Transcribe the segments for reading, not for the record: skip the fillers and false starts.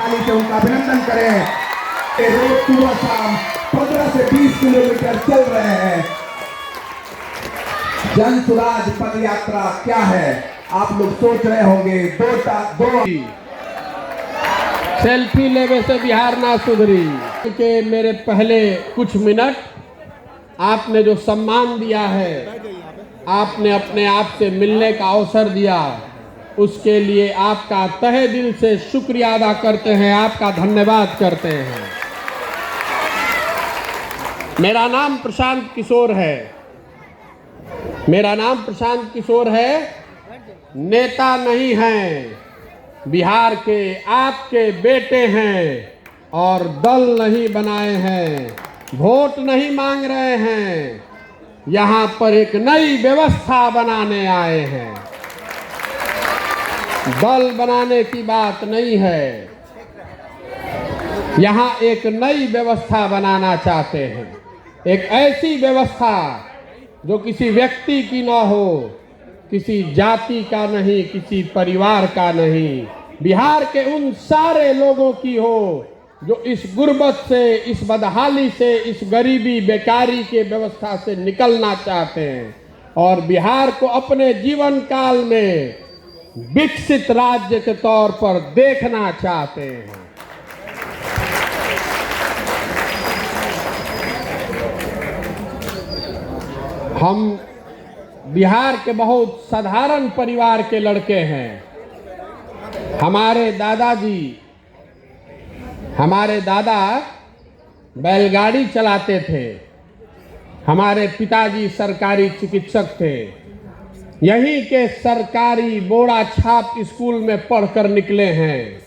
ताली से उनका अभिनंदन करें। रोज सुबह शाम 15 से 20 किलोमीटर चल रहे हैं। जन सुराज पद यात्रा क्या है आप लोग सोच रहे होंगे। दो सेल्फी लेने से बिहार ना सुधरी के मेरे पहले कुछ मिनट आपने जो सम्मान दिया है, आपने अपने आप से मिलने का अवसर दिया, उसके लिए आपका तहे दिल से शुक्रिया अदा करते हैं, आपका धन्यवाद करते हैं। मेरा नाम प्रशांत किशोर है। मेरा नाम प्रशांत किशोर है। नेता नहीं हैं, बिहार के आपके बेटे हैं और दल नहीं बनाए हैं, वोट नहीं मांग रहे हैं, यहाँ पर एक नई व्यवस्था बनाने आए हैं। दल बनाने की बात नहीं है, यहाँ एक नई व्यवस्था बनाना चाहते हैं। एक ऐसी व्यवस्था जो किसी व्यक्ति की ना हो, किसी जाति का नहीं, किसी परिवार का नहीं, बिहार के उन सारे लोगों की हो जो इस गुर्बत से, इस बदहाली से, इस गरीबी बेकारी के व्यवस्था से निकलना चाहते हैं और बिहार को अपने जीवन काल में विकसित राज्य के तौर पर देखना चाहते हैं। हम बिहार के बहुत साधारण परिवार के लड़के हैं। हमारे दादा बैलगाड़ी चलाते थे। हमारे पिताजी सरकारी चिकित्सक थे। यहीं के सरकारी बोड़ा छाप स्कूल में पढ़कर निकले हैं।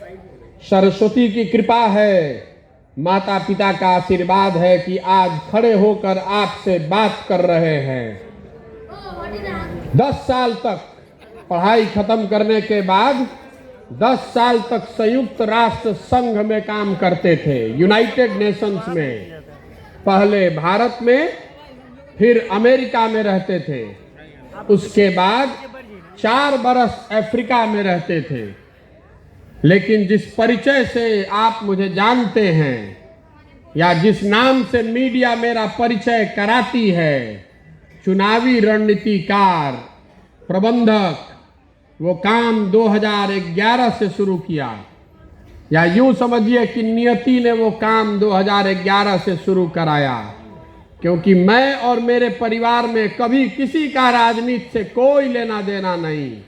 सरस्वती की कृपा है, माता पिता का आशीर्वाद है कि आज खड़े होकर आपसे बात कर रहे हैं। 10 साल तक पढ़ाई खत्म करने के बाद 10 साल तक संयुक्त राष्ट्र संघ में काम करते थे, यूनाइटेड नेशंस में। पहले भारत में, फिर अमेरिका में रहते थे। उसके बाद 4 बरस अफ्रीका में रहते थे। लेकिन जिस परिचय से आप मुझे जानते हैं या जिस नाम से मीडिया मेरा परिचय कराती है, चुनावी रणनीतिकार, प्रबंधक, वो काम 2011 से शुरू किया, या यूं समझिए कि नियति ने वो काम 2011 से शुरू कराया। क्योंकि मैं और मेरे परिवार में कभी किसी का राजनीति से कोई लेना देना नहीं।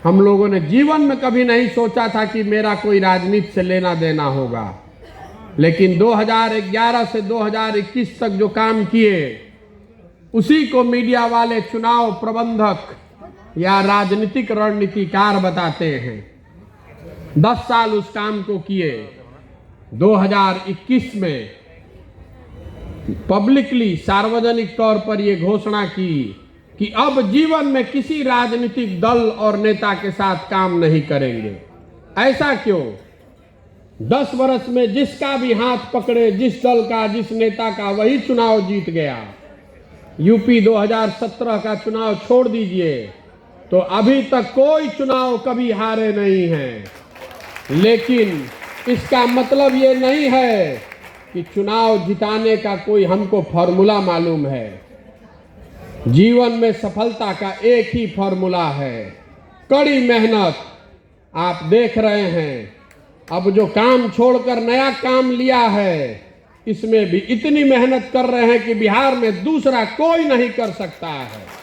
हम लोगों ने जीवन में कभी नहीं सोचा था कि मेरा कोई राजनीति से लेना देना होगा। लेकिन 2011 से 2021 तक जो काम किए, उसी को मीडिया वाले चुनाव प्रबंधक या राजनीतिक रणनीतिकार बताते हैं। 10 साल उस काम को किए। 2021 में पब्लिकली, सार्वजनिक तौर पर यह घोषणा की कि अब जीवन में किसी राजनीतिक दल और नेता के साथ काम नहीं करेंगे। ऐसा क्यों? 10 वर्ष में जिसका भी हाथ पकड़े, जिस दल का, जिस नेता का, वही चुनाव जीत गया। यूपी 2017 का चुनाव छोड़ दीजिए तो अभी तक कोई चुनाव कभी हारे नहीं हैं। लेकिन इसका मतलब ये नहीं है कि चुनाव जिताने का कोई हमको फॉर्मूला मालूम है। जीवन में सफलता का एक ही फॉर्मूला है, कड़ी मेहनत। आप देख रहे हैं अब जो काम छोड़कर नया काम लिया है, इसमें भी इतनी मेहनत कर रहे हैं कि बिहार में दूसरा कोई नहीं कर सकता है।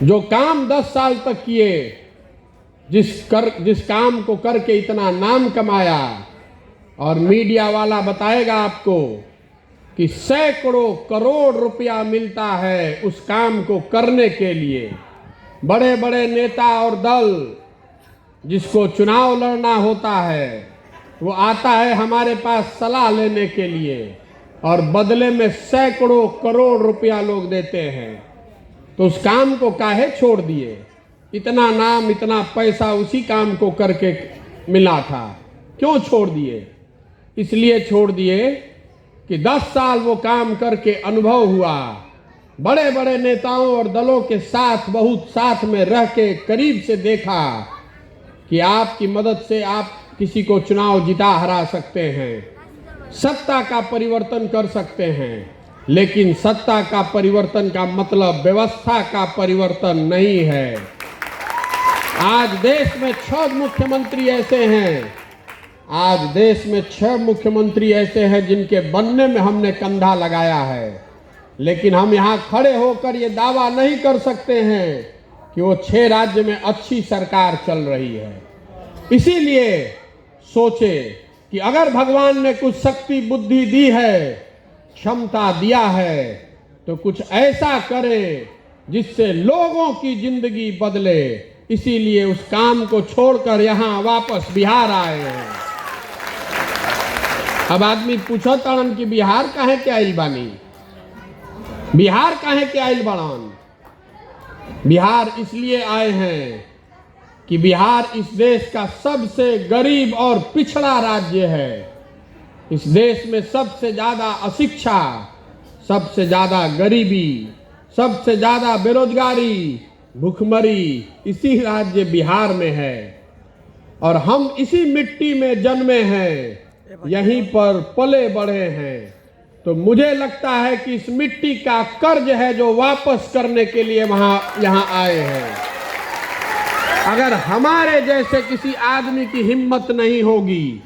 जो काम 10 साल तक किए, जिस काम को करके इतना नाम कमाया, और मीडिया वाला बताएगा आपको कि सैकड़ों करोड़ रुपया मिलता है उस काम को करने के लिए। बड़े बड़े नेता और दल, जिसको चुनाव लड़ना होता है, वो आता है हमारे पास सलाह लेने के लिए और बदले में सैकड़ों करोड़ रुपया लोग देते हैं। तो उस काम को काहे छोड़ दिए? इतना नाम, इतना पैसा उसी काम को करके मिला था, क्यों छोड़ दिए? इसलिए छोड़ दिए कि 10 साल वो काम करके अनुभव हुआ। बड़े बड़े नेताओं और दलों के साथ बहुत साथ में रह के करीब से देखा कि आपकी मदद से आप किसी को चुनाव जिता हरा सकते हैं, सत्ता का परिवर्तन कर सकते हैं, लेकिन सत्ता का परिवर्तन का मतलब व्यवस्था का परिवर्तन नहीं है। आज देश में 6 मुख्यमंत्री ऐसे हैं, आज देश में 6 मुख्यमंत्री ऐसे हैं जिनके बनने में हमने कंधा लगाया है, लेकिन हम यहाँ खड़े होकर ये दावा नहीं कर सकते हैं कि वो 6 राज्य में अच्छी सरकार चल रही है। इसीलिए सोचे कि अगर भगवान ने कुछ शक्ति बुद्धि दी है, क्षमता दिया है, तो कुछ ऐसा करे जिससे लोगों की जिंदगी बदले। इसीलिए उस काम को छोड़कर यहाँ वापस बिहार आए हैं। अब आदमी पूछो तड़न कि बिहार काहे के आइल बानी, बिहार काहे के आइल बड़ान। बिहार इसलिए आए हैं कि बिहार इस देश का सबसे गरीब और पिछड़ा राज्य है। इस देश में सबसे ज्यादा अशिक्षा, सबसे ज्यादा गरीबी, सबसे ज्यादा बेरोजगारी, भूखमरी इसी राज्य बिहार में है। और हम इसी मिट्टी में जन्मे हैं, यहीं पर पले बढ़े हैं। तो मुझे लगता है कि इस मिट्टी का कर्ज है जो वापस करने के लिए यहाँ आए हैं। अगर हमारे जैसे किसी आदमी की हिम्मत नहीं होगी,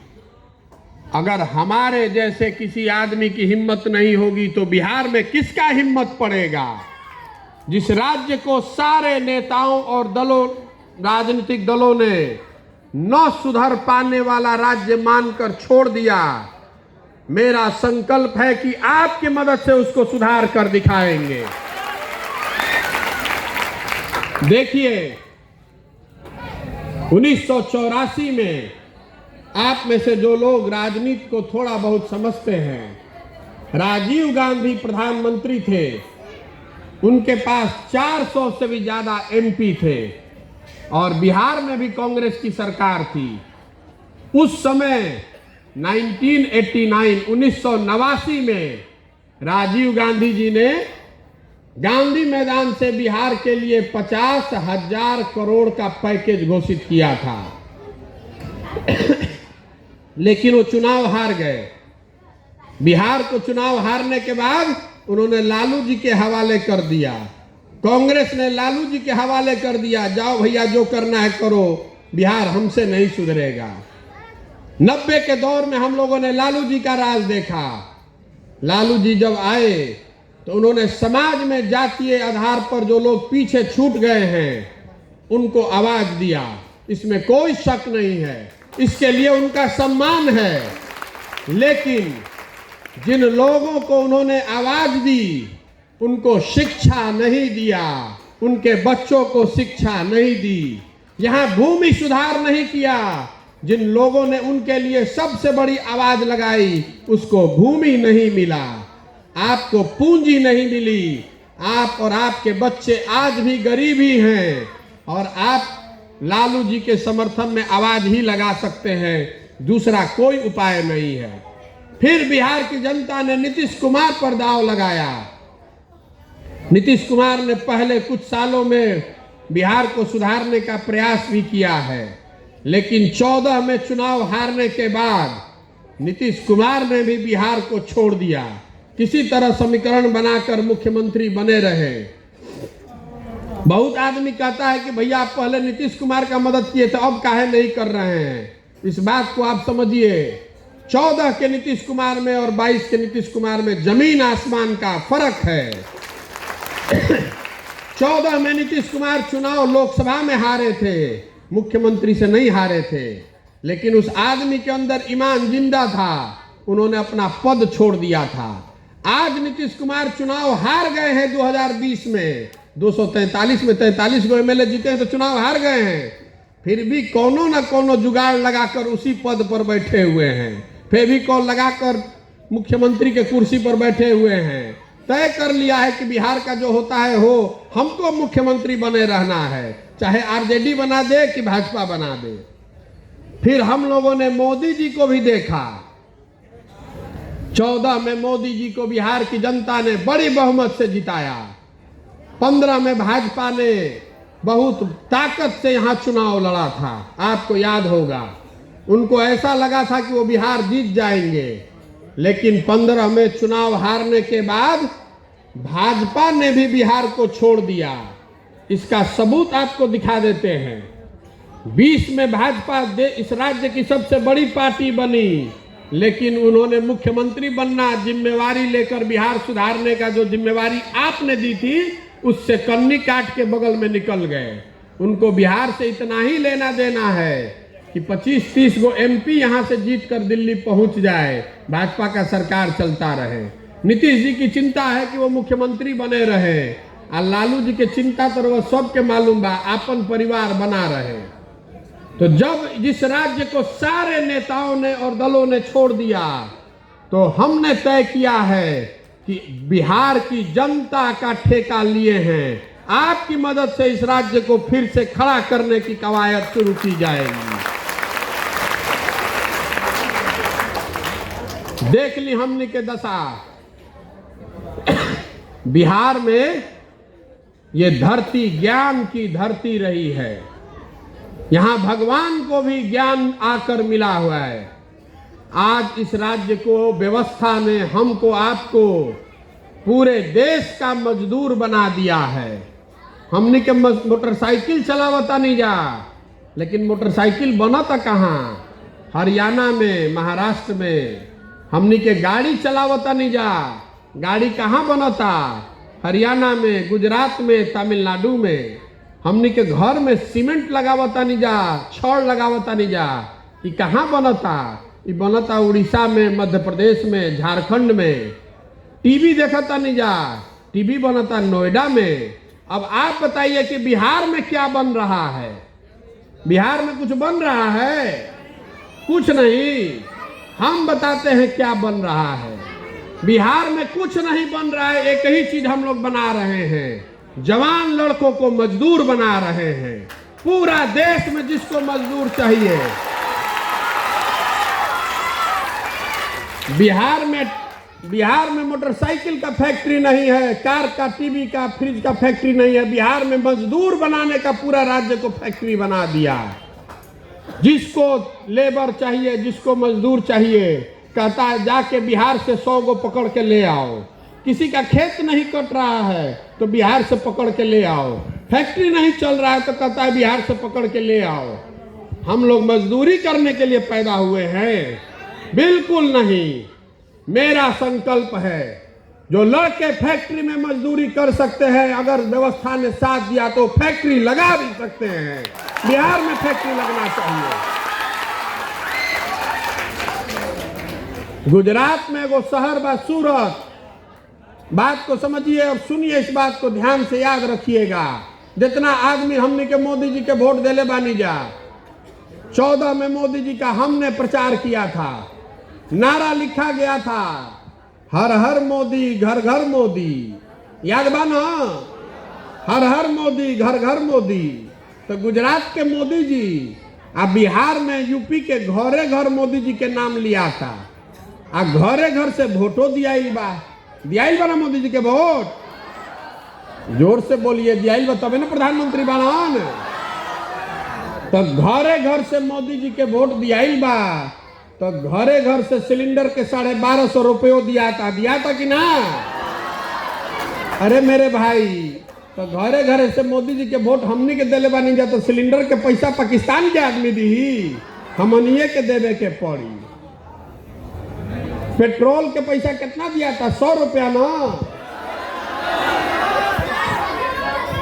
अगर हमारे जैसे किसी आदमी की हिम्मत नहीं होगी, तो बिहार में किसका हिम्मत पड़ेगा। जिस राज्य को सारे नेताओं और दलों, राजनीतिक दलों ने न सुधर पाने वाला राज्य मानकर छोड़ दिया, मेरा संकल्प है कि आपकी मदद से उसको सुधार कर दिखाएंगे। देखिए 1984 में आप में से जो लोग राजनीति को थोड़ा बहुत समझते हैं, राजीव गांधी प्रधानमंत्री थे, उनके पास 400 से भी ज्यादा एमपी थे और बिहार में भी कांग्रेस की सरकार थी। उस समय 1989 में राजीव गांधी जी ने गांधी मैदान से बिहार के लिए 50,000 करोड़ का पैकेज घोषित किया था। लेकिन वो चुनाव हार गए। बिहार को चुनाव हारने के बाद उन्होंने लालू जी के हवाले कर दिया, कांग्रेस ने लालू जी के हवाले कर दिया, जाओ भैया जो करना है करो, बिहार हमसे नहीं सुधरेगा। 90 के दौर में हम लोगों ने लालू जी का राज देखा। लालू जी जब आए तो उन्होंने समाज में जातीय आधार पर जो लोग पीछे छूट गए हैं उनको आवाज दिया, इसमें कोई शक नहीं है, इसके लिए उनका सम्मान है। लेकिन जिन लोगों को उन्होंने आवाज दी उनको शिक्षा नहीं दिया, उनके बच्चों को शिक्षा नहीं दी, यहाँ भूमि सुधार नहीं किया। जिन लोगों ने उनके लिए सबसे बड़ी आवाज लगाई उसको भूमि नहीं मिला, आपको पूंजी नहीं मिली। आप और आपके बच्चे आज भी गरीब ही हैं और आप लालू जी के समर्थन में आवाज ही लगा सकते हैं, दूसरा कोई उपाय नहीं है। फिर बिहार की जनता ने नीतीश कुमार पर दांव लगाया। नीतीश कुमार ने पहले कुछ सालों में बिहार को सुधारने का प्रयास भी किया है, लेकिन 14 में चुनाव हारने के बाद नीतीश कुमार ने भी बिहार को छोड़ दिया। किसी तरह समीकरण बनाकर मुख्यमंत्री बने रहे। बहुत आदमी कहता है कि भैया आप पहले नीतीश कुमार का मदद किए थे, अब काहे नहीं कर रहे हैं। इस बात को आप समझिए, 14 के नीतीश कुमार में और 22 के नीतीश कुमार में जमीन आसमान का फर्क है। 14 में नीतीश कुमार चुनाव लोकसभा में हारे थे, मुख्यमंत्री से नहीं हारे थे, लेकिन उस आदमी के अंदर ईमान जिंदा था, उन्होंने अपना पद छोड़ दिया था। आज नीतीश कुमार चुनाव हार गए हैं 2020 में, 243 में 43 को एमएलए जीते हैं तो चुनाव हार गए हैं, फिर भी कोनो न कोनो जुगाड़ लगाकर उसी पद पर बैठे हुए हैं, फेविकॉल लगाकर मुख्यमंत्री के कुर्सी पर बैठे हुए हैं। तय कर लिया है कि बिहार का जो होता है हो, हमको मुख्यमंत्री बने रहना है, चाहे आरजेडी बना दे कि भाजपा बना दे। फिर हम लोगों ने मोदी जी को भी देखा। 14 में मोदी जी को बिहार की जनता ने बड़ी बहुमत से जिताया। 15 में भाजपा ने बहुत ताकत से यहाँ चुनाव लड़ा था, आपको याद होगा। उनको ऐसा लगा था कि वो बिहार जीत जाएंगे, लेकिन 15 में चुनाव हारने के बाद भाजपा ने भी बिहार को छोड़ दिया। इसका सबूत आपको दिखा देते हैं। 20 में भाजपा इस राज्य की सबसे बड़ी पार्टी बनी, लेकिन उन्होंने मुख्यमंत्री बनना, जिम्मेवारी लेकर बिहार सुधारने का जो जिम्मेवारी आपने दी थी, उससे कन्नी काट के बगल में निकल गए। उनको बिहार से इतना ही लेना देना है कि 25-30 गो MP यहाँ से जीत कर दिल्ली पहुंच जाए, भाजपा का सरकार चलता रहे। नीतीश जी की चिंता है कि वो मुख्यमंत्री बने रहे, और लालू जी के चिंता तो वो सबके मालूम बा, अपन परिवार बना रहे। तो जब जिस राज्य को सारे नेताओं ने और दलों ने छोड़ दिया, तो हमने तय किया है कि बिहार की जनता का ठेका लिए हैं। आपकी मदद से इस राज्य को फिर से खड़ा करने की कवायद शुरू की जाएगी। देख ली हमने के दशा। बिहार में ये धरती ज्ञान की धरती रही है। यहां भगवान को भी ज्ञान आकर मिला हुआ है। आज इस राज्य को व्यवस्था ने हमको आपको पूरे देश का मजदूर बना दिया है। हमने के मोटरसाइकिल चलावता नहीं जा, लेकिन मोटरसाइकिल बनता कहाँ? हरियाणा में, महाराष्ट्र में। हमने के गाड़ी चलावता नहीं जा, गाड़ी कहाँ बनता? हरियाणा में, गुजरात में, तमिलनाडु में। हमने के घर में सीमेंट लगावता नहीं जा, छड़ लगावता नहीं जा, ये कहाँ बनता? ये बनता उड़ीसा में, मध्य प्रदेश में, झारखंड में। टीवी देखता नहीं जा, टीवी बनता नोएडा में। अब आप बताइए कि बिहार में क्या बन रहा है? बिहार में कुछ बन रहा है? कुछ नहीं। हम बताते हैं क्या बन रहा है। बिहार में कुछ नहीं बन रहा है। एक ही चीज हम लोग बना रहे हैं, जवान लड़कों को मजदूर बना रहे हैं। पूरा देश में जिसको मजदूर चाहिए, बिहार में मोटरसाइकिल का फैक्ट्री नहीं है, कार का, टीवी का, फ्रिज का फैक्ट्री नहीं है। बिहार में मजदूर बनाने का पूरा राज्य को फैक्ट्री बना दिया। जिसको लेबर चाहिए, जिसको मजदूर चाहिए, कहता है जाके बिहार से 100 गो पकड़ के ले आओ। किसी का खेत नहीं कट रहा है तो बिहार से पकड़ के ले आओ। फैक्ट्री नहीं चल रहा है तो कहता है बिहार से पकड़ के ले आओ। हम लोग मजदूरी करने के लिए पैदा हुए हैं? बिल्कुल नहीं। मेरा संकल्प है, जो लड़के फैक्ट्री में मजदूरी कर सकते हैं, अगर व्यवस्था ने साथ दिया तो फैक्ट्री लगा भी सकते हैं। बिहार में फैक्ट्री लगना चाहिए। गुजरात में वो शहर बा सूरत। बात को समझिए और सुनिए, इस बात को ध्यान से याद रखिएगा। जितना आदमी हमने के मोदी जी के वोट देले बानी जा, 14 में मोदी जी का हमने प्रचार किया था, नारा लिखा गया था, हर हर मोदी घर घर मोदी। याद बा ना? हर हर मोदी घर घर मोदी। तो गुजरात के मोदी जी अब बिहार में, यूपी के घरे घर मोदी जी के नाम लिया था। आ घरे घर से वोटो दियाई बा ना मोदी जी के वोट। जोर से बोलिए, दियाई बा तबे ना प्रधानमंत्री बनन। तो घरे घर से मोदी जी के वोट दियाई बा। तो घरे घर से सिलेंडर के 1250 रुपये दिया था कि ना? अरे मेरे भाई, तो घरे घरे से मोदी जी के वोट हमनी के देले बानी जा, तो सिलेंडर के पैसा पाकिस्तान के आदमी दी, हमनिए के देवे के पड़ी। पेट्रोल के पैसा कितना दिया था? 100 रुपया ना?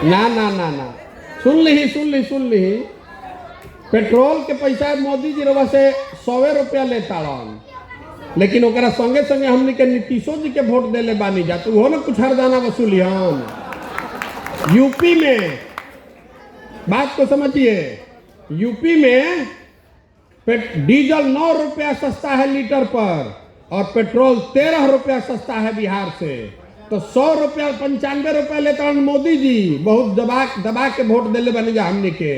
ना ना ना ना, सुन ली। पेट्रोल के पैसा मोदी जी रवा से 100 रुपया लेता रहा, लेकिन ओकरा संगे संगे हमने के नीतीशो जी के वोट देले बानी जा, तो वो ना कुछ हरदाना वसूली। हम यूपी में, बात को समझिए, यूपी में डीजल 9 रुपया सस्ता है लीटर पर, और पेट्रोल 13 रुपया सस्ता है बिहार से। तो 100 रुपया 95 रुपया लेता मोदी जी। बहुत दबा के वोट दिले बनी जा हमने के।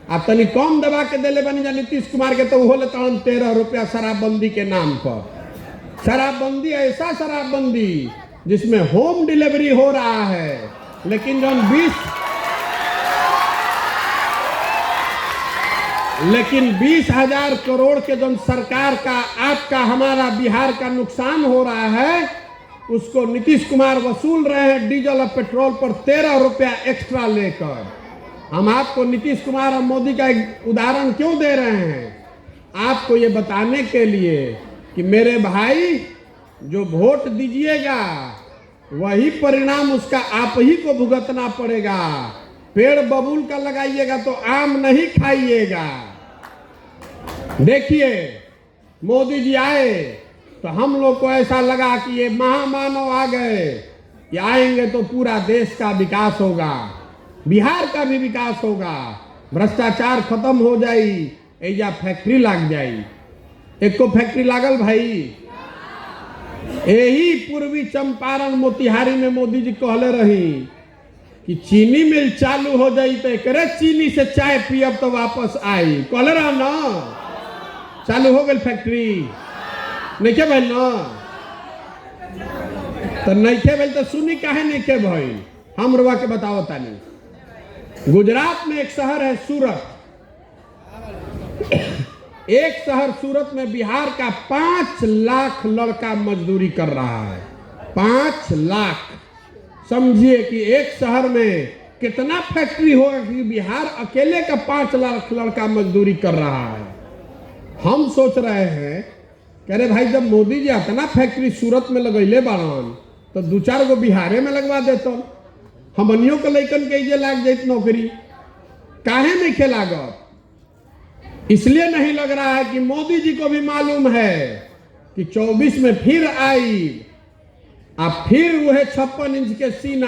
अब तनी कम दबा के दिले बनी जा नीतीश कुमार के, तो वो लेता 13 रुपया शराबबंदी के नाम पर। शराबबंदी, ऐसा शराबबंदी जिसमें होम डिलीवरी हो रहा है, लेकिन जो लेकिन 20,000 करोड़ के जो सरकार का, आपका, हमारा, बिहार का नुकसान हो रहा है, उसको नीतीश कुमार वसूल रहे हैं डीजल और पेट्रोल पर 13 रुपया एक्स्ट्रा लेकर। हम आपको नीतीश कुमार और मोदी का एक उदाहरण क्यों दे रहे हैं? आपको ये बताने के लिए कि मेरे भाई, जो वोट दीजिएगा वही परिणाम उसका आप ही को भुगतना पड़ेगा। पेड़ बबूल का लगाइएगा तो आम नहीं खाइएगा। देखिए, मोदी जी आए तो हम लोग को ऐसा लगा कि ये महामानव आ गए, ये आएंगे तो पूरा देश का विकास होगा, बिहार का भी विकास होगा, भ्रष्टाचार खत्म हो जाई, एजा फैक्ट्री लग जाई। एक को फैक्ट्री लागल भाई, यही पूर्वी चंपारण मोतिहारी में मोदी जी कहले रही कि चीनी मिल चालू हो जाई तो एकरे चीनी से चाय पियब तो वापस आई। कहले रहा ना, चालू हो गई फैक्ट्री, नहीं के भाई ना, तो नहीं के भाई तो सुनी काहे नहीं के भाई। हम रुआ के बताओ तानी, गुजरात में एक शहर है सूरत, एक शहर सूरत में बिहार का 5 लाख लड़का मजदूरी कर रहा है। 5 लाख, समझिए कि एक शहर में कितना फैक्ट्री होगा कि बिहार अकेले का 5 लाख लड़का मजदूरी कर रहा है। हम सोच रहे हैं कह रहे भाई, जब मोदी जी इतना फैक्ट्री सूरत में लगैले बाड़न तो 2-4 गो बिहारे में लगवा देते, हमनियों के लैकन के ये लाग जाइत नौकरी। काहे नहीं खेलागत? इसलिए नहीं लग रहा है कि मोदी जी को भी मालूम है कि 24 में फिर आई, अब फिर वह 56 इंच के सीना,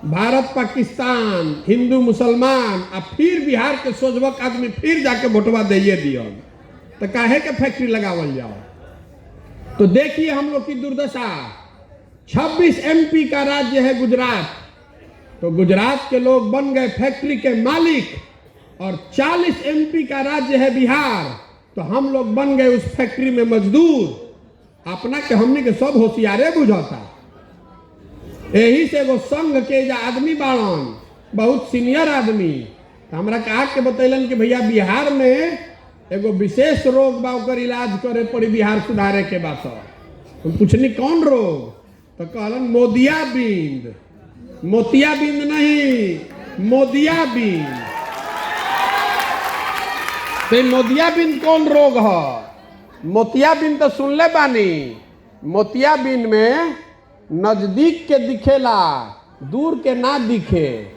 भारत पाकिस्तान, हिंदू मुसलमान, अब फिर बिहार के सोजवक आदमी फिर जाके वोटवा दिए दियो, तो काहे के फैक्ट्री लगावल जाओ। तो देखिए हम लोग की दुर्दशा। 26 MP का राज्य है गुजरात, तो गुजरात के लोग बन गए फैक्ट्री के मालिक, और 40 MP का राज्य है बिहार, तो हम लोग बन गए उस फैक्ट्री में मजदूर। अपना के हमने के सब होशियारे बुझाता। यही से वो संघ के जो आदमी बाड़न, बहुत सीनियर आदमी, तो हमरा कहा के बतैलन कि भैया बिहार में एगो विशेष रोग बा, ओकर इलाज करे पड़ी, बिहार सुधारे के बात। हम पूछनी कौन रोग, तो कहलन मोतियाबिंद। मोतियाबिंद नहीं, मोदियाबिंद। तो मोतियाबिंद कौन रोग है? मोतियाबिंद तो सुन ले बानी। मोतियाबिंद में नजदीक के दिखेला, दूर के ना दिखे,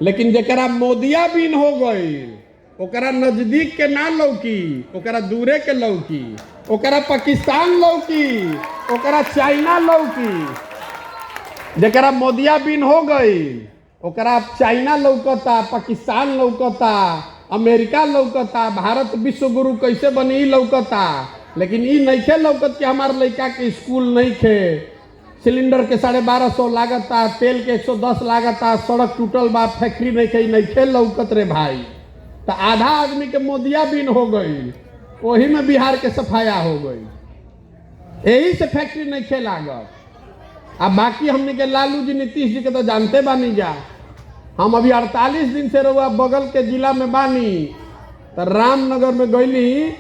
लेकिन जरा मोदियाबिंद हो गई, ओकरा नजदीक के ना लौकी, ओकरा दूरे के लौकी, ओकरा पाकिस्तान लौकी, ओकरा चाइना लौकी। जरा मोदियाबिंद हो गई, ओकरा चाइना लौकता, पाकिस्तान लौकता, अमेरिका लौकता, भारत विश्व गुरु कैसे बनी लौकता। लेकिन ई नहीं खे लौकत कि हमारे लड़का के स्कूल नहीं खे, सिलेंडर के 1250 लागता, तेल के 110 लागता, सड़क टूटल बा, फैक्ट्री नहीं खे लौकत रे भाई। तो आधा आदमी के मोदियाबिंद हो गई, वही में बिहार के सफाया हो गई। यही से फैक्ट्री नहीं खे लागत। अब बाकी हमने के लालू जी, नीतीश जी के तो जानते बानी जा। हम अभी 48 दिन से रहुआ बगल के जिला में बानी, तो रामनगर में गईली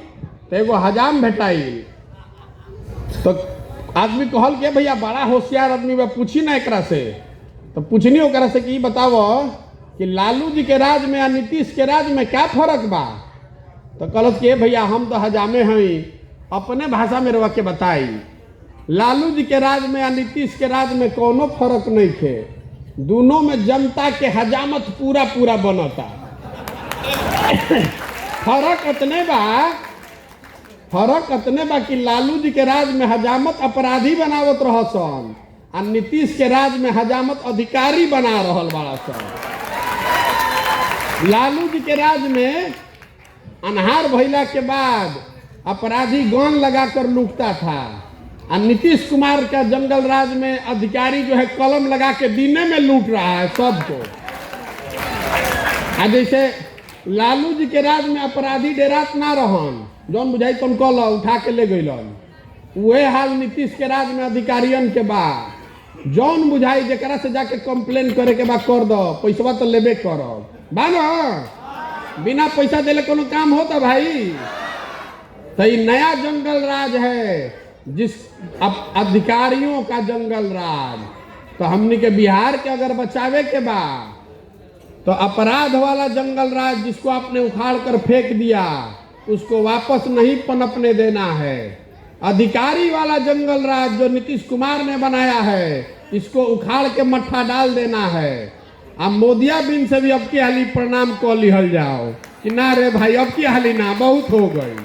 तो एगो हजाम भेटाई, तो आदमी कहल के भैया बड़ा होशियार आदमी बा, पूछी ना एकरा से। तो पूछनी ओकरा से कि बताओ कि लालू जी के राज में और नीतीश के राज में क्या फर्क बा। तो कहलत कि भैया हम तो हजामे हैं, अपने भाषा में रवा के बताई। लालू जी के राज में और नीतीश के राज में कोनो फर्क नहीं थे, दोनों में जनता के हजामत पूरा पूरा बनता। फर्क इतने बा कि लालू जी के राज में हजामत अपराधी बनावत रहसन, और नीतीश के राज में हजामत अधिकारी बना रहल बड़ा सन। लालू जी के राज में अनहार भइला के बाद अपराधी गन लगाकर लूटता था, और नीतीश कुमार का जंगल राज में अधिकारी जो है कलम लगा के दीने में लूट रहा है सबको। जैसे लालू जी के राज में अपराधी डेरात ना रहन, जौन बुझाई तौन कल उठा के ले गईलन, वह हाल नीतीश के राज में अधिकारियन के बाद जौन बुझाई जरा से जाके कंप्लेन करे के बाद कर दो, पैसा तो लेबे करो बा ना। बिना पैसा देले कोनो काम होता भाई? तो ये नया जंगल राज है, जिस अब अधिकारियों का जंगल राज। तो हमने के बिहार के अगर बचावे के बाद तो अपराध वाला जंगल राज जिसको आपने उखाड़ कर फेंक दिया उसको वापस नहीं पनपने देना है। अधिकारी वाला जंगल राज जो नीतीश कुमार ने बनाया है इसको उखाड़ के मट्ठा डाल देना है। अब मोदिया बिन से भी अब की हाली प्रणाम को लिहल जाओ कि ना रे भाई अब की हाली ना बहुत हो गई।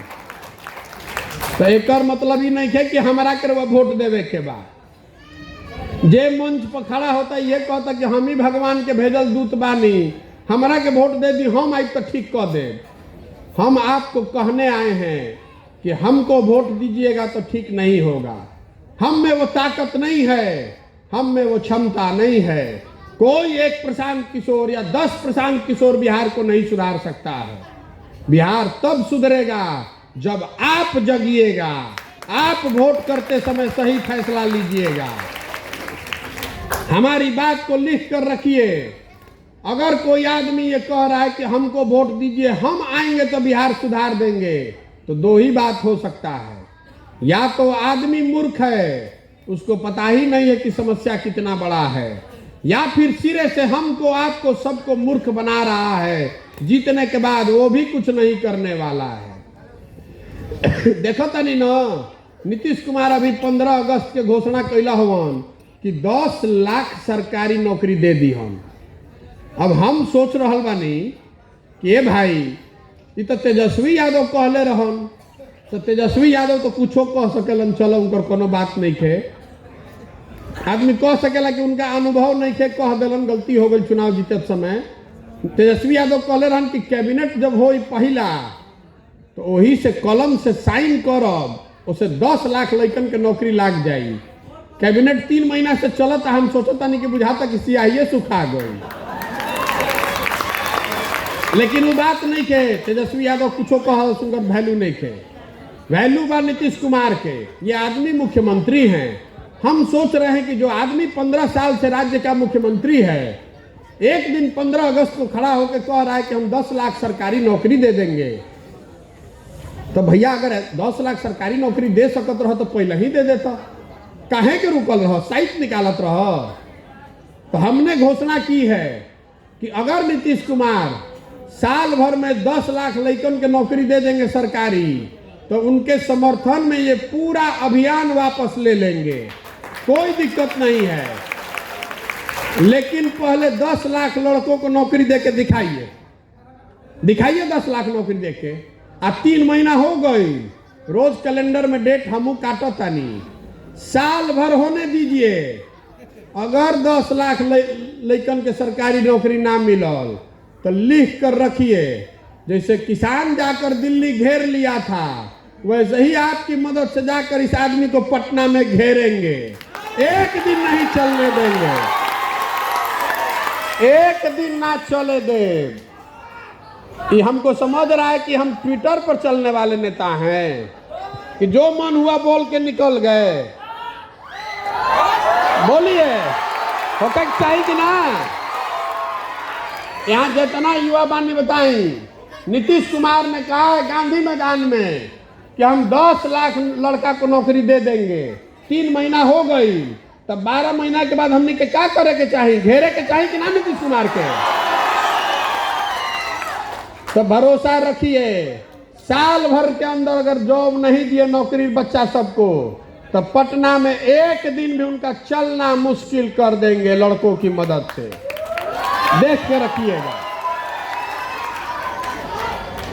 तो एक मतलब ही नहीं है कि हमारा के वोट देवे के बाद जे मंच पर खड़ा होता ये कहता कि हम ही भगवान के भेजल दूत बानी, हमारा के वोट दे दी हम आई तो ठीक कह दे। हम आपको कहने आए हैं कि हमको वोट दीजिएगा तो ठीक नहीं होगा। हम में वो ताकत नहीं है, हम में वो क्षमता नहीं है। कोई एक प्रशांत किशोर या 10 प्रशांत किशोर बिहार को नहीं सुधार सकता है। बिहार तब सुधरेगा जब आप जगिएगा, आप वोट करते समय सही फैसला लीजिएगा। हमारी बात को लिख कर रखिए। अगर कोई आदमी ये कह रहा है कि हमको वोट दीजिए हम आएंगे तो बिहार सुधार देंगे, तो दो ही बात हो सकता है, या तो आदमी मूर्ख है, उसको पता ही नहीं है कि समस्या कितना बड़ा है, या फिर सिरे से हमको आपको सबको मूर्ख बना रहा है, जीतने के बाद वो भी कुछ नहीं करने वाला है। देखो तनी न, नीतीश कुमार अभी 15 अगस्त के घोषणा कैला हवन कि 10 लाख सरकारी नौकरी दे दी हम। अब हम सोच रहा बानी कि ये भाई ये तो तेजस्वी यादव कहले रहन, तो तेजस्वी यादव तो कुछो कह सकेलन, चलो उनकर कोनो बात नहीं थे। आदमी कह सकेला कि उनका अनुभव नहीं थे, कह दिलन गलती हो गई चुनाव जीतत समय। तेजस्वी यादव कहले रहन कि कैबिनेट जब हो पहला तो वही से कलम से साइन करब, उसे 10 लाख लड़कन के नौकरी लाग जाई। कैबिनेट 3 महीना से चलता, हम सोचता नहीं कि बुझाता कि सियाही सुखा गई, लेकिन वो बात नहीं के। तेजस्वी यादव कुछो कहा उनका वैल्यू नहीं के, वैल्यू बा नीतीश कुमार के। ये आदमी मुख्यमंत्री हैं। हम सोच रहे हैं कि जो आदमी 15 साल से राज्य का मुख्यमंत्री है, एक दिन 15 अगस्त को खड़ा होकर कह रहा है कि हम 10 लाख सरकारी नौकरी दे देंगे। तो भैया अगर 10 लाख सरकारी नौकरी दे सकत रहो तो पहले ही दे देता, काहे के रुकल रहो, साइट निकालत रहो। तो हमने घोषणा की है कि अगर नीतीश कुमार साल भर में 10 लाख लड़कन के नौकरी दे देंगे सरकारी, तो उनके समर्थन में ये पूरा अभियान वापस ले लेंगे, कोई दिक्कत नहीं है। लेकिन पहले 10 लाख लड़कों को नौकरी देके दिखाइए, दिखाइए 10 लाख नौकरी देके। अब 3 महीना हो गई, रोज कैलेंडर में डेट हमू काटतानी, साल भर होने दीजिए। अगर 10 लाख लड़कन के सरकारी नौकरी ना मिलल तो लिख कर रखिए, जैसे किसान जाकर दिल्ली घेर लिया था वैसे ही आपकी मदद से जाकर इस आदमी को पटना में घेरेंगे। एक दिन नहीं चलने देंगे, एक दिन ना चले दे। ये हमको समझ रहा है कि हम ट्विटर पर चलने वाले नेता हैं कि जो मन हुआ बोल के निकल गए। बोलिए होता चाहिए कि ना? यहाँ जितना युवा बानी बताई, नीतीश कुमार ने कहा है गांधी मैदान में कि हम 10 लाख लड़का को नौकरी दे देंगे। 3 महीना हो गई, तब 12 महीना के बाद हमने के क्या करे के चाहिए, घेरे के चाहिए कि ना नीतीश कुमार के? तो भरोसा रखिए, साल भर के अंदर अगर जॉब नहीं दिए नौकरी बच्चा सबको, तो पटना में एक दिन भी उनका चलना मुश्किल कर देंगे लड़कों की मदद से। देख के रखिएगा।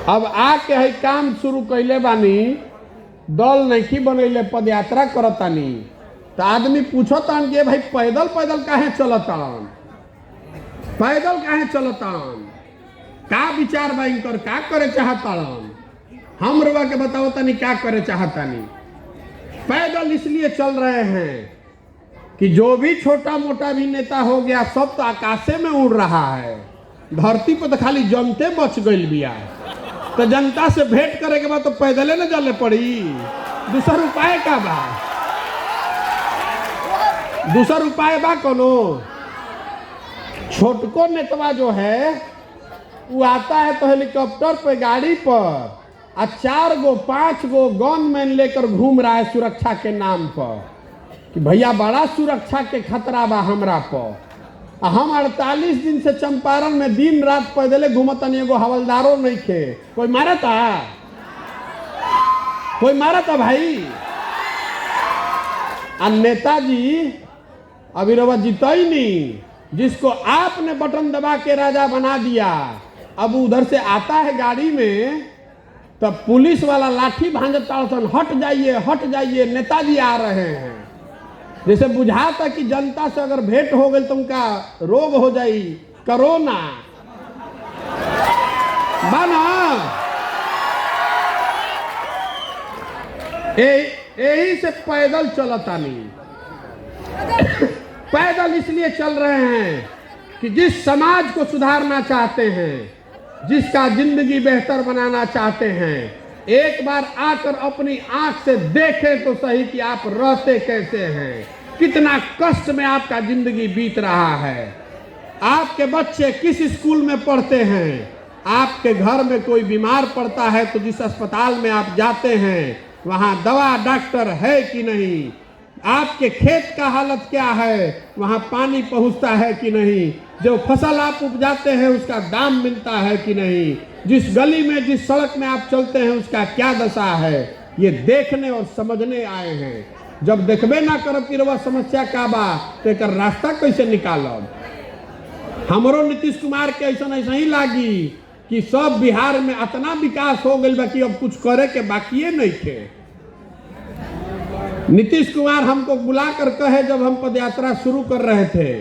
अब आके है काम शुरू कैले बानी, दल नहीं बनैले, पद यात्रा करतानी, तो आदमी पूछतान कि भाई पैदल पैदल काहे चलतान, पैदल काहे चलतान, का विचार बा इनकर, का करे चाहतान? हम रवा के बताओ तनी क्या करे चाहतानी। पैदल इसलिए चल रहे हैं कि जो भी छोटा मोटा भी नेता हो गया सब तो आकाशे में उड़ रहा है, धरती पर तो खाली जनते बच गई बिया। तो जनता से भेंट करे के बाद तो पैदले न चले पड़ी, दूसर उपाय का बा? दूसर उपाय बा कोनो? छोटको नेतवा जो है वो आता है तो हेलीकॉप्टर पे गाड़ी पर 4 गो 5 गो गनमैन लेकर घूम रहा है सुरक्षा के नाम पर कि भैया बड़ा सुरक्षा के खतरा बा हमरा पर। हम 48 दिन से चंपारण में दिन रात पैदले घूमतनी, एगो हवलदारों नहीं थे। कोई मारा था? कोई मारा था भाई? और नेताजी अभी रवा जीतई नहीं, जिसको आपने बटन दबा के राजा बना दिया, अब उधर से आता है गाड़ी में तब पुलिस वाला लाठी भांजता, हट जाइए नेताजी आ रहे हैं। जैसे बुझाता कि जनता से अगर भेंट हो गई तो उनका रोग हो जाई, कोरोना बना। यही से पैदल चलता नहीं। पैदल इसलिए चल रहे हैं कि जिस समाज को सुधारना चाहते हैं, जिसका जिंदगी बेहतर बनाना चाहते हैं, एक बार आकर अपनी आंख से देखें तो सही कि आप रहते कैसे हैं, कितना कष्ट में आपका जिंदगी बीत रहा है। आपके बच्चे किस स्कूल में पढ़ते हैं, आपके घर में कोई बीमार पड़ता है तो जिस अस्पताल में आप जाते हैं वहाँ दवा डॉक्टर है कि नहीं, आपके खेत का हालत क्या है, वहाँ पानी पहुँचता है कि नहीं, जो फसल आप उपजाते हैं उसका दाम मिलता है कि नहीं, जिस गली में जिस सड़क में आप चलते हैं उसका क्या दशा है, ये देखने और समझने आए हैं। जब देखबे ना करब कि रवा समस्या का बा तो एक रास्ता कैसे निकालब। हमरो नीतीश कुमार के ऐसा ही लागी कि सब बिहार में इतना विकास हो गई बा कि अब कुछ करे के बाकी नहीं थे। नीतीश कुमार हमको बुलाकर कहे जब हम पदयात्रा शुरू कर रहे थे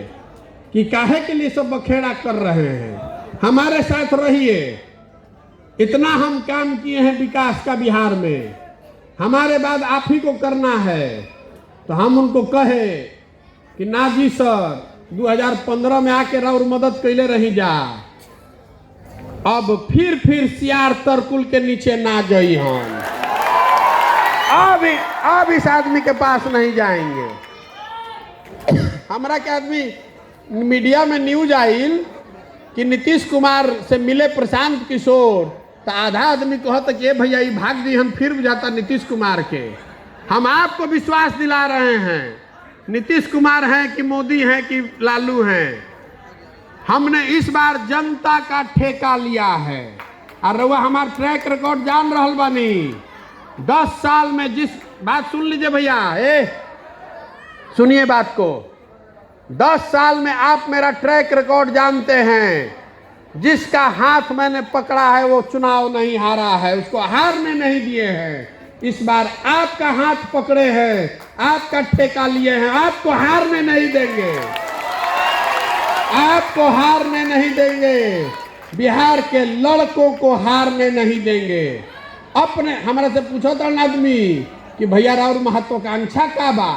कि काहे के लिए सब बखेड़ा कर रहे हैं, हमारे साथ रहिए, इतना हम काम किए हैं विकास का बिहार में, हमारे बाद आप ही को करना है। तो हम उनको कहे कि ना जी सर, 2015 में आके और मदद कैले रही जा, अब फिर सियार तरकुल के नीचे ना जाई, हम अब इस आदमी के पास नहीं जाएंगे। हमारा क्या आदमी मीडिया में न्यूज आइल कि नीतीश कुमार से मिले प्रशांत किशोर, तो आधा आदमी कहता कि भैया ये भाग दी, हम फिर जाता नीतीश कुमार के। हम आपको विश्वास दिला रहे हैं, नीतीश कुमार हैं कि मोदी हैं कि लालू हैं, हमने इस बार जनता का ठेका लिया है। और वह हमारा ट्रैक रिकॉर्ड जान रहल बानी, 10 साल में जिस बात सुन लीजिए भैया, सुनिए बात को, 10 साल में आप मेरा ट्रैक रिकॉर्ड जानते हैं। जिसका हाथ मैंने पकड़ा है वो चुनाव नहीं हारा है, उसको हारने नहीं दिए हैं। इस बार आपका हाथ पकड़े हैं, आपका ठेका लिए हैं, आपको हारने नहीं देंगे, आपको हारने नहीं देंगे, बिहार के लड़कों को हारने नहीं देंगे। अपने हमारे से पूछो था आदमी कि भैया राउर महत्वाकांक्षा का बा,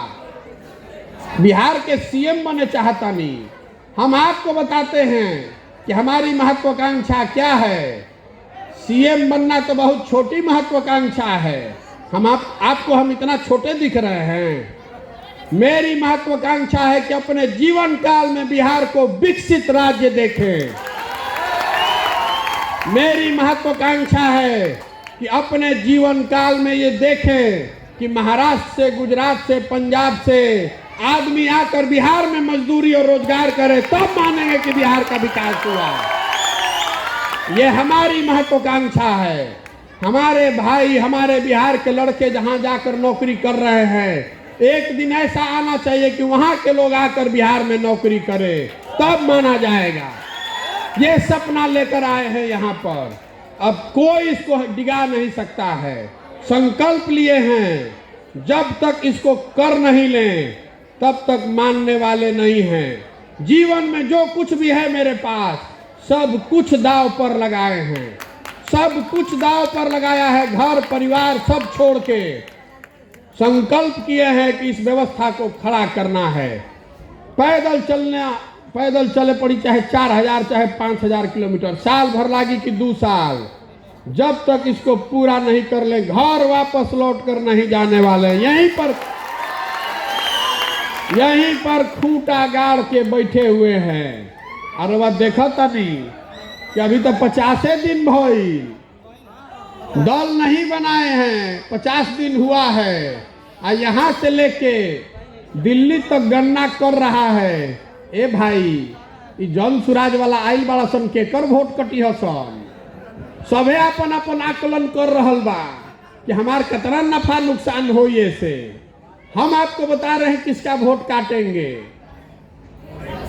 बिहार के सीएम बने चाहता नहीं। हम आपको बताते हैं कि हमारी महत्वाकांक्षा क्या है। सीएम बनना तो बहुत छोटी महत्वाकांक्षा है, आपको हम इतना छोटे दिख रहे हैं। मेरी महत्वाकांक्षा है कि अपने जीवन काल में बिहार को विकसित राज्य देखें। मेरी महत्वाकांक्षा है कि अपने जीवन काल में ये देखें कि महाराष्ट्र से, गुजरात से, पंजाब से आदमी आकर बिहार में मजदूरी और रोजगार करे, तब मानेंगे कि बिहार का विकास हुआ। ये हमारी महत्वाकांक्षा है। हमारे भाई, हमारे बिहार के लड़के जहां जाकर नौकरी कर रहे हैं, एक दिन ऐसा आना चाहिए कि वहां के लोग आकर बिहार में नौकरी करें, तब माना जाएगा। ये सपना लेकर आए हैं यहाँ पर, अब कोई इसको डिगा नहीं सकता है। संकल्प लिए हैं, जब तक इसको कर नहीं लें तब तक मानने वाले नहीं हैं। जीवन में जो कुछ भी है मेरे पास, सब कुछ दांव पर लगाए हैं, सब कुछ दांव पर लगाया है। घर परिवार सब छोड़ के संकल्प किए हैं कि इस व्यवस्था को खड़ा करना है। पैदल चले पड़ी, चाहे 4000 चाहे 5000 किलोमीटर, साल भर लागी कि 2 साल, जब तक इसको पूरा नहीं कर ले घर वापस लौट कर नहीं जाने वाले। यहीं पर खूंटा गाड़ के बैठे हुए हैं। और वह देखा था नहीं कि अभी तो 50 दिन भइल, दल नहीं बनाए हैं, 50 दिन हुआ है, और यहाँ से लेके दिल्ली तक गणना कर रहा है। ए भाई, ई जन सुराज वाला आइल बड़ा सन, केकर वोट कटी हसन? सभे अपन अपन आकलन कर रहल बा कि हमार कितना नफा नुकसान हो। ये से हम आपको बता रहे हैं किसका वोट काटेंगे।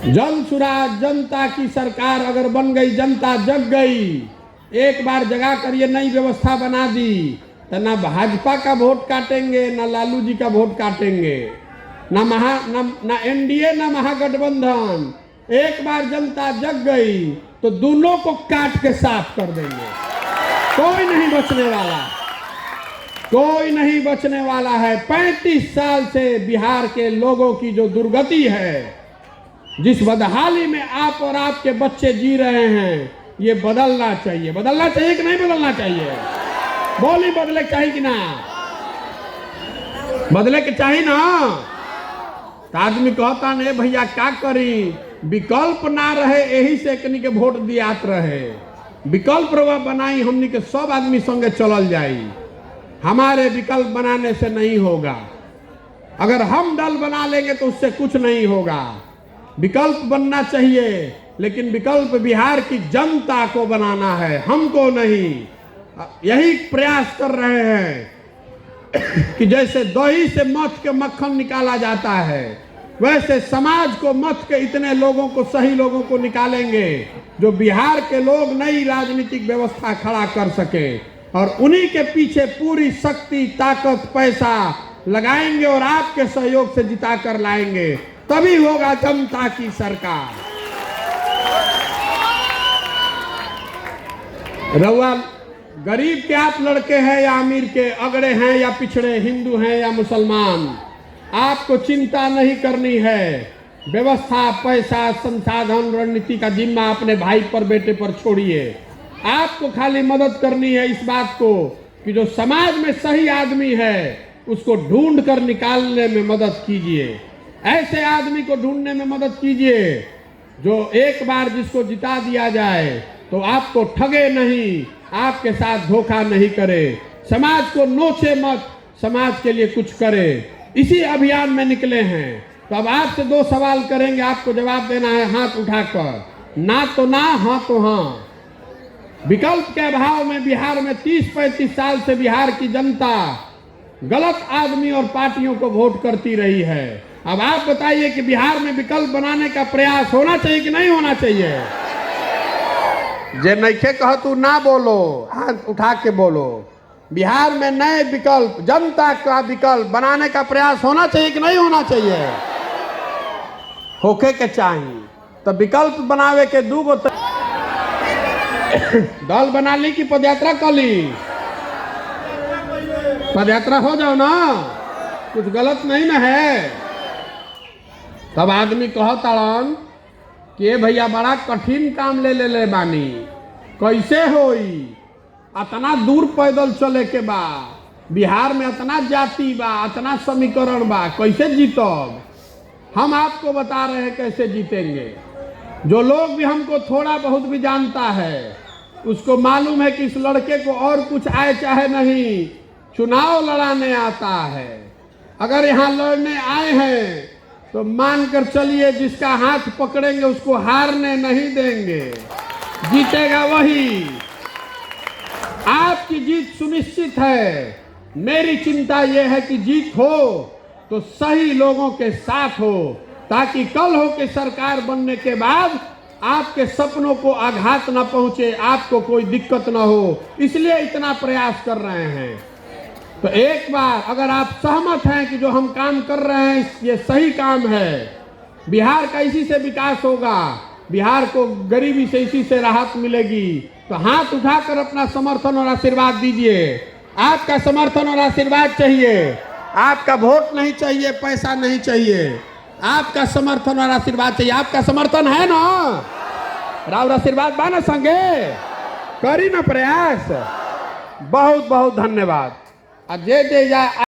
जन सुराज, जनता की सरकार अगर बन गई, जनता जग गई, एक बार जगा कर ये नई व्यवस्था बना दी, तो ना भाजपा का वोट काटेंगे, ना लालू जी का वोट काटेंगे, ना एनडीए, ना महागठबंधन। एक बार जनता जग गई तो दोनों को काट के साफ कर देंगे। कोई नहीं बचने वाला, कोई नहीं बचने वाला है। 35 साल से बिहार के लोगों की जो दुर्गति है, जिस बदहाली में आप और आपके बच्चे जी रहे हैं, ये बदलना चाहिए। बदलना चाहिए कि नहीं बदलना चाहिए? बोली, बदले चाहिए कि ना? बदले के चाहिए ना? तो आदमी कहता नहीं भैया क्या करी, विकल्प ना रहे, यही से कनी के वोट दियात रहे। विकल्प बनाई हमनी के सब आदमी संगे चलल जाई। हमारे विकल्प बनाने से नहीं होगा। अगर हम दल बना लेंगे तो उससे कुछ नहीं होगा। विकल्प बनना चाहिए, लेकिन विकल्प बिहार की जनता को बनाना है, हमको नहीं। यही प्रयास कर रहे हैं कि जैसे दही से मथ के मक्खन निकाला जाता है, वैसे समाज को मथ के इतने लोगों को, सही लोगों को निकालेंगे जो बिहार के लोग नई राजनीतिक व्यवस्था खड़ा कर सके, और उन्हीं के पीछे पूरी शक्ति, ताकत, पैसा लगाएंगे और आपके सहयोग से जिता कर लाएंगे। तभी होगा जनता की सरकार। रउआ गरीब के आप लड़के हैं या अमीर के, अगड़े हैं या पिछड़े, हिंदू हैं या मुसलमान, आपको चिंता नहीं करनी है। व्यवस्था, पैसा, संसाधन, रणनीति का जिम्मा अपने भाई पर, बेटे पर छोड़िए। आपको खाली मदद करनी है इस बात को कि जो समाज में सही आदमी है उसको ढूंढ कर निकालने में मदद कीजिए। ऐसे आदमी को ढूंढने में मदद कीजिए जो एक बार जिसको जिता दिया जाए तो आपको ठगे नहीं, आपके साथ धोखा नहीं करे, समाज को नोचे मत, समाज के लिए कुछ करे। इसी अभियान में निकले हैं। तो अब आपसे 2 सवाल करेंगे, आपको जवाब देना है हाथ उठाकर। ना तो ना, हाँ तो हाँ। विकल्प के अभाव में बिहार में 30-35 साल से बिहार की जनता गलत आदमी और पार्टियों को वोट करती रही है। अब आप बताइए कि बिहार में विकल्प बनाने का प्रयास होना चाहिए कि नहीं होना चाहिए? जे नइखे कह तू ना बोलो, हाथ उठा के बोलो। बिहार में नए विकल्प, जनता का विकल्प बनाने का प्रयास होना चाहिए कि नहीं होना चाहिए? होके के चाहिए। तो विकल्प बनावे के 2 दल बना ली कि पदयात्रा कर ली? पदयात्रा हो जाओ ना, कुछ गलत नहीं ना है। तब आदमी कहताड़न कि ए भैया बड़ा कठिन काम ले बानी, कैसे होई? अतना दूर पैदल चले के बा, बिहार में अतना जाति बा, अतना समीकरण बा, कैसे जीतब? हम आपको बता रहे हैं कैसे जीतेंगे। जो लोग भी हमको थोड़ा बहुत भी जानता है, उसको मालूम है कि इस लड़के को और कुछ आए चाहे नहीं, चुनाव लड़ाने आता है। अगर यहाँ लड़ने आए हैं तो मानकर चलिए जिसका हाथ पकड़ेंगे उसको हारने नहीं देंगे, जीतेगा वही। आपकी जीत सुनिश्चित है। मेरी चिंता यह है कि जीत हो तो सही लोगों के साथ हो, ताकि कल हो के सरकार बनने के बाद आपके सपनों को आघात न पहुंचे, आपको कोई दिक्कत न हो, इसलिए इतना प्रयास कर रहे हैं। तो एक बार अगर आप सहमत हैं कि जो हम काम कर रहे हैं ये सही काम है, बिहार का इसी से विकास होगा, बिहार को गरीबी से इसी से राहत मिलेगी, तो हाथ उठाकर अपना समर्थन और आशीर्वाद दीजिए। आपका समर्थन और आशीर्वाद चाहिए, आपका वोट नहीं चाहिए, पैसा नहीं चाहिए, आपका समर्थन और आशीर्वाद चाहिए। आपका समर्थन है ना? राव आशीर्वाद बा ना संगे, करी ना प्रयास। बहुत बहुत धन्यवाद। जे जाए